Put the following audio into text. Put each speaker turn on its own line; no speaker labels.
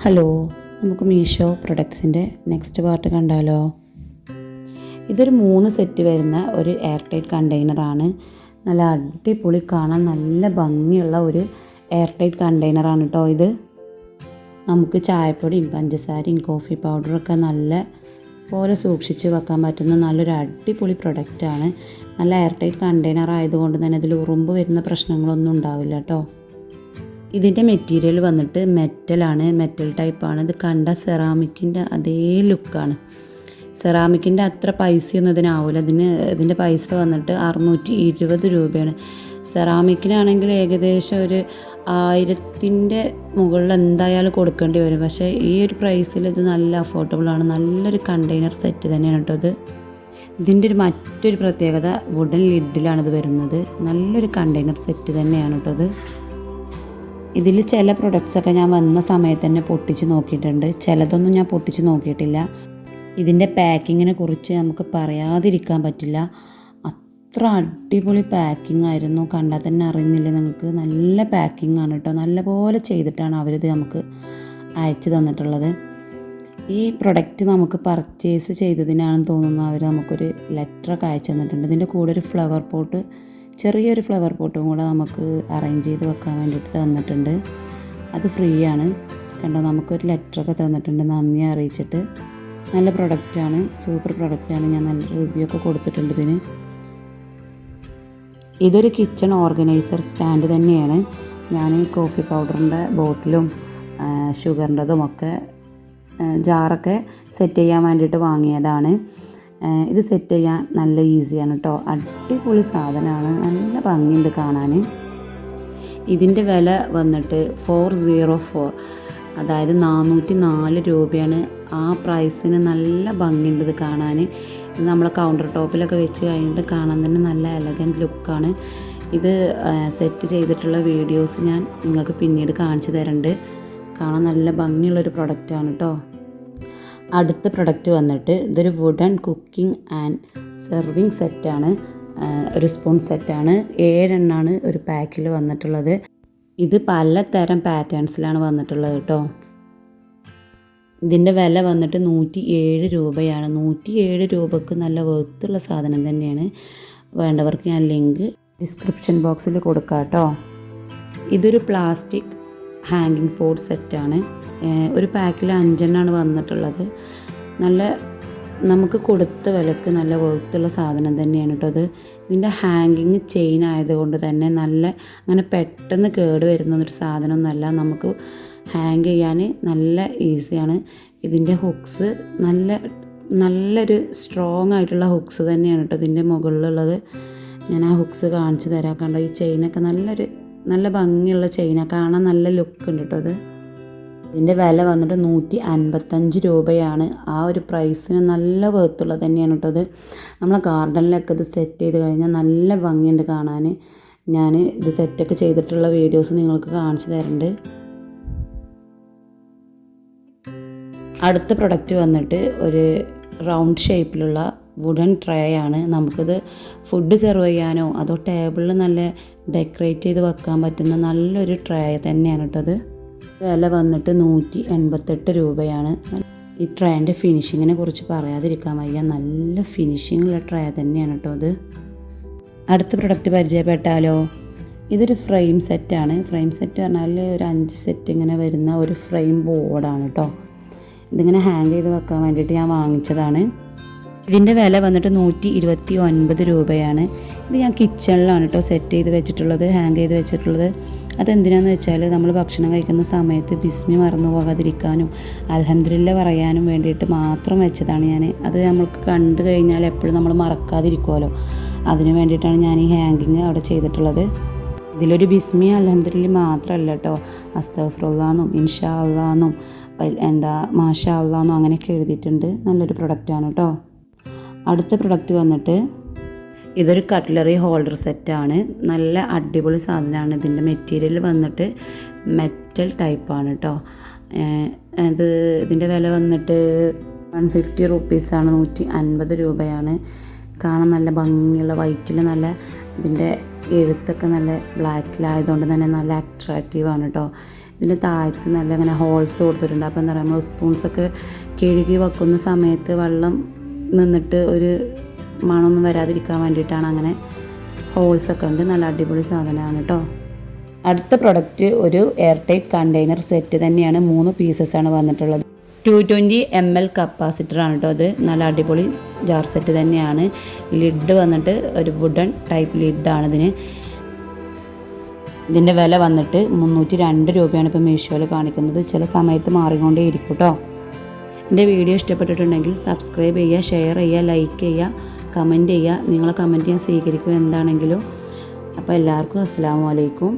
Hello, നമുക്ക് Meesho പ്രൊഡക്ട്സിൻ്റെ next part കണ്ടാലോ? ഇതൊരു 3 സെറ്റ് വരുന്ന ഒരു എയർ ടൈറ്റ് കണ്ടെയ്നറാണ്. നല്ല അടിപൊളി, കാണാൻ നല്ല ഭംഗിയുള്ള ഒരു എയർ ടൈറ്റ് കണ്ടെയ്നറാണ് കേട്ടോ ഇത്. നമുക്ക് ചായപ്പൊടിയും പഞ്ചസാരയും കോഫി പൗഡറൊക്കെ നല്ല പോലെ സൂക്ഷിച്ച് വെക്കാൻ പറ്റുന്ന നല്ലൊരു അടിപൊളി പ്രൊഡക്റ്റാണ്. നല്ല എയർ ടൈറ്റ് കണ്ടെയ്നർ ആയതുകൊണ്ട് തന്നെ അതിൽ ഉറുമ്പ് വരുന്ന പ്രശ്നങ്ങളൊന്നും ഉണ്ടാവില്ല കേട്ടോ. ഇതിൻ്റെ മെറ്റീരിയൽ വന്നിട്ട് മെറ്റലാണ്, മെറ്റൽ ടൈപ്പാണ്. ഇത് കണ്ട സെറാമിക്കിൻ്റെ അതേ ലുക്കാണ്. സെറാമിക്കിൻ്റെ അത്ര പൈസയൊന്നും ഇതിനാവില്ല. ഇതിൻ്റെ പൈസ വന്നിട്ട് 620 രൂപയാണ്. സെറാമിക്കിനാണെങ്കിൽ ഏകദേശം ഒരു 1000-ൻ്റെ മുകളിൽ എന്തായാലും കൊടുക്കേണ്ടി വരും. പക്ഷേ ഈ ഒരു പ്രൈസിൽ ഇത് നല്ല അഫോർഡബിളാണ്. നല്ലൊരു കണ്ടെയ്നർ സെറ്റ് തന്നെയാണ് കേട്ടോ ഇത്. ഇതിൻ്റെ മറ്റൊരു പ്രത്യേകത, വുഡൻ ലിഡിലാണ് ഇത് വരുന്നത്. നല്ലൊരു കണ്ടെയ്നർ സെറ്റ് തന്നെയാണ് കേട്ടോ ഇത്. ഇതിൽ ചില പ്രൊഡക്ട്സൊക്കെ ഞാൻ വന്ന സമയത്ത് തന്നെ പൊട്ടിച്ച് നോക്കിയിട്ടുണ്ട്, ചിലതൊന്നും ഞാൻ പൊട്ടിച്ച് നോക്കിയിട്ടില്ല. ഇതിൻ്റെ പാക്കിങ്ങിനെ കുറിച്ച് നമുക്ക് പറയാതിരിക്കാൻ പറ്റില്ല. അത്ര അടിപൊളി പാക്കിംഗ് ആയിരുന്നു, കണ്ടാൽ തന്നെ അറിയുന്നില്ല നിങ്ങൾക്ക്. നല്ല പാക്കിംഗ് ആണ് കേട്ടോ. നല്ലപോലെ ചെയ്തിട്ടാണ് അവരിത് നമുക്ക് അയച്ചു തന്നിട്ടുള്ളത്. ഈ പ്രൊഡക്റ്റ് നമുക്ക് പർച്ചേസ് ചെയ്തതിനാണെന്ന് തോന്നുന്നു അവർ നമുക്കൊരു ലെറ്ററൊക്കെ അയച്ചു തന്നിട്ടുണ്ട്. ഇതിൻ്റെ കൂടെ ഒരു ഫ്ലവർ പോട്ട്, ചെറിയൊരു ഫ്ലവർ പോട്ടും കൂടെ നമുക്ക് അറേഞ്ച് ചെയ്ത് വെക്കാൻ വേണ്ടിയിട്ട് തന്നിട്ടുണ്ട്. അത് ഫ്രീ ആണ്. കണ്ടോ, നമുക്കൊരു ലെറ്ററൊക്കെ തന്നിട്ടുണ്ട് നന്ദി അറിയിച്ചിട്ട്. നല്ല പ്രൊഡക്റ്റാണ്, സൂപ്പർ പ്രൊഡക്റ്റാണ്. ഞാൻ നല്ല റിവ്യൂ ഒക്കെ കൊടുത്തിട്ടുണ്ട് ഇതിന്. ഇതൊരു കിച്ചൺ ഓർഗനൈസർ സ്റ്റാൻഡ് തന്നെയാണ്. ഞാൻ കോഫി പൗഡറിൻ്റെ ബോട്ടിലും ഷുഗറിൻ്റെതും ഒക്കെ ജാറൊക്കെ സെറ്റ് ചെയ്യാൻ വേണ്ടിയിട്ട് വാങ്ങിയതാണ്. ഇത് സെറ്റ് ചെയ്യാൻ നല്ല ഈസിയാണ് കേട്ടോ. അടിപൊളി സാധനമാണ്, നല്ല ഭംഗിയുണ്ട് കാണാൻ. ഇതിൻ്റെ വില വന്നിട്ട് 404, അതായത് 404 രൂപയാണ്. ആ പ്രൈസിന് നല്ല ഭംഗിയുണ്ട് ഇത് കാണാൻ. ഇത് നമ്മൾ കൗണ്ടർ ടോപ്പിലൊക്കെ വെച്ച് കഴിഞ്ഞിട്ട് കാണാൻ തന്നെ നല്ല എലഗൻറ്റ് ലുക്കാണ്. ഇത് സെറ്റ് ചെയ്തിട്ടുള്ള വീഡിയോസ് ഞാൻ നിങ്ങൾക്ക് പിന്നീട് കാണിച്ചു തരുന്നുണ്ട്. കാണാൻ നല്ല ഭംഗിയുള്ളൊരു പ്രൊഡക്റ്റാണ് കേട്ടോ. അടുത്ത പ്രൊഡക്റ്റ് വന്നിട്ട് ഇതൊരു വുഡൻ കുക്കിംഗ് ആൻഡ് സെർവിങ് സെറ്റാണ്. ഒരു സ്പൂൺ സെറ്റാണ്. 7 എണ്ണമാണ് ഒരു പാക്കിൽ വന്നിട്ടുള്ളത്. ഇത് പലതരം പാറ്റേൺസിലാണ് വന്നിട്ടുള്ളത് കേട്ടോ. ഇതിൻ്റെ വില വന്നിട്ട് 107 രൂപയാണ്. 107 രൂപക്ക് നല്ല വെർത്തുള്ള സാധനം തന്നെയാണ്. വേണ്ടവർക്ക് ഞാൻ ലിങ്ക് ഡിസ്ക്രിപ്ഷൻ ബോക്സിൽ കൊടുക്കാം കേട്ടോ. ഇതൊരു പ്ലാസ്റ്റിക് ഹാങ്ങിങ് പോട്ട് സെറ്റാണ്. ഒരു പാക്കിൽ 5 എണ്ണമാണ് വന്നിട്ടുള്ളത്. നല്ല നമുക്ക് കൊടുത്ത വിലക്ക് നല്ല വെർത്തുള്ള സാധനം തന്നെയാണ് കേട്ടോ അത്. ഇതിൻ്റെ ഹാങ്ങിങ് ചെയിൻ ആയതുകൊണ്ട് തന്നെ നല്ല അങ്ങനെ പെട്ടെന്ന് കേട് വരുന്നൊരു സാധനമൊന്നുമല്ല. നമുക്ക് ഹാങ് ചെയ്യാൻ നല്ല ഈസിയാണ്. ഇതിൻ്റെ ഹുക്സ് നല്ലൊരു സ്ട്രോങ് ആയിട്ടുള്ള ഹുക്സ് തന്നെയാണ് കേട്ടോ ഇതിൻ്റെ മുകളിലുള്ളത്. ഞാൻ ആ ഹുക്സ് കാണിച്ചു തരാം. കണ്ടോ, ഈ ചെയിനൊക്കെ നല്ല ഭംഗിയുള്ള ചെയിനാണ്, കാണാൻ നല്ല ലുക്ക് ഉണ്ട് കേട്ടോ അത്. ഇതിൻ്റെ വില വന്നിട്ട് 155 രൂപയാണ്. ആ ഒരു പ്രൈസിന് നല്ല വെർത്തുള്ളത് തന്നെയാണ് കേട്ടോ അത്. നമ്മളെ ഗാർഡനിലൊക്കെ ഇത് സെറ്റ് ചെയ്ത് കഴിഞ്ഞാൽ നല്ല ഭംഗിയുണ്ട് കാണാൻ. ഞാൻ ഇത് സെറ്റൊക്കെ ചെയ്തിട്ടുള്ള വീഡിയോസ് നിങ്ങൾക്ക് കാണിച്ചു തരുന്നുണ്ട്. അടുത്ത പ്രൊഡക്റ്റ് വന്നിട്ട് ഒരു റൗണ്ട് ഷേപ്പിലുള്ള വുഡൻ ട്രേ ആണ്. നമുക്കിത് ഫുഡ് സെർവ് ചെയ്യാനോ അതോ ടേബിളിൽ നല്ല ഡെക്കറേറ്റ് ചെയ്ത് വെക്കാൻ പറ്റുന്ന നല്ലൊരു ട്രേ തന്നെയാണ് കേട്ടോ അത്. വില വന്നിട്ട് 188 രൂപയാണ്. ഈ ട്രേൻ്റെ ഫിനിഷിങ്ങിനെ കുറിച്ച് പറയാതിരിക്കാൻ വയ്യ. നല്ല ഫിനിഷിങ്ങുള്ള ട്രേ തന്നെയാണ് കേട്ടോ അത്. അടുത്ത പ്രൊഡക്റ്റ് പരിചയപ്പെട്ടാലോ? ഇതൊരു ഫ്രെയിം സെറ്റാണ്. ഫ്രെയിം സെറ്റ് പറഞ്ഞാൽ ഒരു 5 സെറ്റ് ഇങ്ങനെ വരുന്ന ഒരു ഫ്രെയിം ബോർഡാണ് കേട്ടോ. ഇതിങ്ങനെ ഹാങ് ചെയ്ത് വെക്കാൻ വേണ്ടിയിട്ട് ഞാൻ വാങ്ങിച്ചതാണ്. ഇതിൻ്റെ വില വന്നിട്ട് 129 രൂപയാണ്. ഇത് ഞാൻ കിച്ചണിലാണ് കേട്ടോ സെറ്റ് ചെയ്ത് വെച്ചിട്ടുള്ളത്, ഹാങ് ചെയ്ത് വെച്ചിട്ടുള്ളത്. അതെന്തിനാണെന്ന് വെച്ചാൽ നമ്മൾ ഭക്ഷണം കഴിക്കുന്ന സമയത്ത് ബിസ്മി മറന്നു പോകാതിരിക്കാനും അൽഹംദുലില്ലാ പറയാനും വേണ്ടിയിട്ട് മാത്രം വെച്ചതാണ് ഞാൻ. അത് നമ്മൾക്ക് കണ്ടു കഴിഞ്ഞാൽ എപ്പോഴും നമ്മൾ മറക്കാതിരിക്കുമല്ലോ, അതിന് വേണ്ടിയിട്ടാണ് ഞാൻ ഈ ഹാങ്ങിങ് അവിടെ ചെയ്തിട്ടുള്ളത്. ഇതിലൊരു ബിസ്മി അൽഹംദുലില്ലാ മാത്രമല്ല കേട്ടോ, അസ്തഗ്ഫിറുല്ലാന്നും ഇൻഷാ അല്ലാന്നും മാഷാ അല്ലാന്നും അങ്ങനെയൊക്കെ എഴുതിയിട്ടുണ്ട്. നല്ലൊരു പ്രൊഡക്റ്റാണ് കേട്ടോ. അടുത്ത പ്രൊഡക്റ്റ് വന്നിട്ട് ഇതൊരു കട്ട്ലറി ഹോൾഡർ സെറ്റാണ്. നല്ല അടിപൊളി സാധനമാണ്. ഇതിൻ്റെ മെറ്റീരിയൽ വന്നിട്ട് മെറ്റൽ ടൈപ്പാണ് കേട്ടോ. ഇതിൻ്റെ വില വന്നിട്ട് 150 റുപ്പീസാണ്. 150 രൂപയാണ്. കാണാൻ നല്ല ഭംഗിയുള്ള വൈറ്റിൽ നല്ല, ഇതിൻ്റെ എഴുത്തൊക്കെ നല്ല ബ്ലാക്കിലായതുകൊണ്ട് തന്നെ നല്ല അട്രാക്റ്റീവാണ് കേട്ടോ. ഇതിൻ്റെ താഴത്ത് നല്ല ഇങ്ങനെ ഹോൾസ് കൊടുത്തിട്ടുണ്ട്. അപ്പോൾ എന്താ പറയുക, നമ്മൾ സ്പൂൺസൊക്കെ കഴുകി വെക്കുന്ന സമയത്ത് വെള്ളം നിന്നിട്ട് ഒരു മണമൊന്നും വരാതിരിക്കാൻ വേണ്ടിയിട്ടാണ് അങ്ങനെ ഹോൾസൊക്കെ ഉണ്ട്. നല്ല അടിപൊളി സാധനമാണ് കേട്ടോ. അടുത്ത പ്രൊഡക്റ്റ് ഒരു എയർ ടൈറ്റ് കണ്ടെയ്നർ സെറ്റ് തന്നെയാണ്. 3 പീസസാണ് വന്നിട്ടുള്ളത്. 220 ml കപ്പാസിറ്ററാണ് കേട്ടോ അത്. നല്ല അടിപൊളി ജാർ സെറ്റ് തന്നെയാണ്. ലിഡ് വന്നിട്ട് ഒരു വുഡൻ ടൈപ്പ് ലിഡാണ് ഇതിന്. ഇതിൻ്റെ വില വന്നിട്ട് 302 രൂപയാണ് ഇപ്പോൾ മീഷോയിൽ കാണിക്കുന്നത്. ചില സമയത്ത് മാറിക്കൊണ്ടേ ഇരിക്കും കേട്ടോ. എൻ്റെ വീഡിയോ ഇഷ്ടപ്പെട്ടിട്ടുണ്ടെങ്കിൽ സബ്സ്ക്രൈബ് ചെയ്യുക, ഷെയർ ചെയ്യുക, ലൈക്ക് ചെയ്യുക, കമൻറ്റ് ചെയ്യുക. നിങ്ങളെ കമൻറ്റ് ഞാൻ സ്വീകരിക്കും എന്താണെങ്കിലും. അപ്പോൾ എല്ലാവർക്കും അസ്സലാമു അലൈക്കും.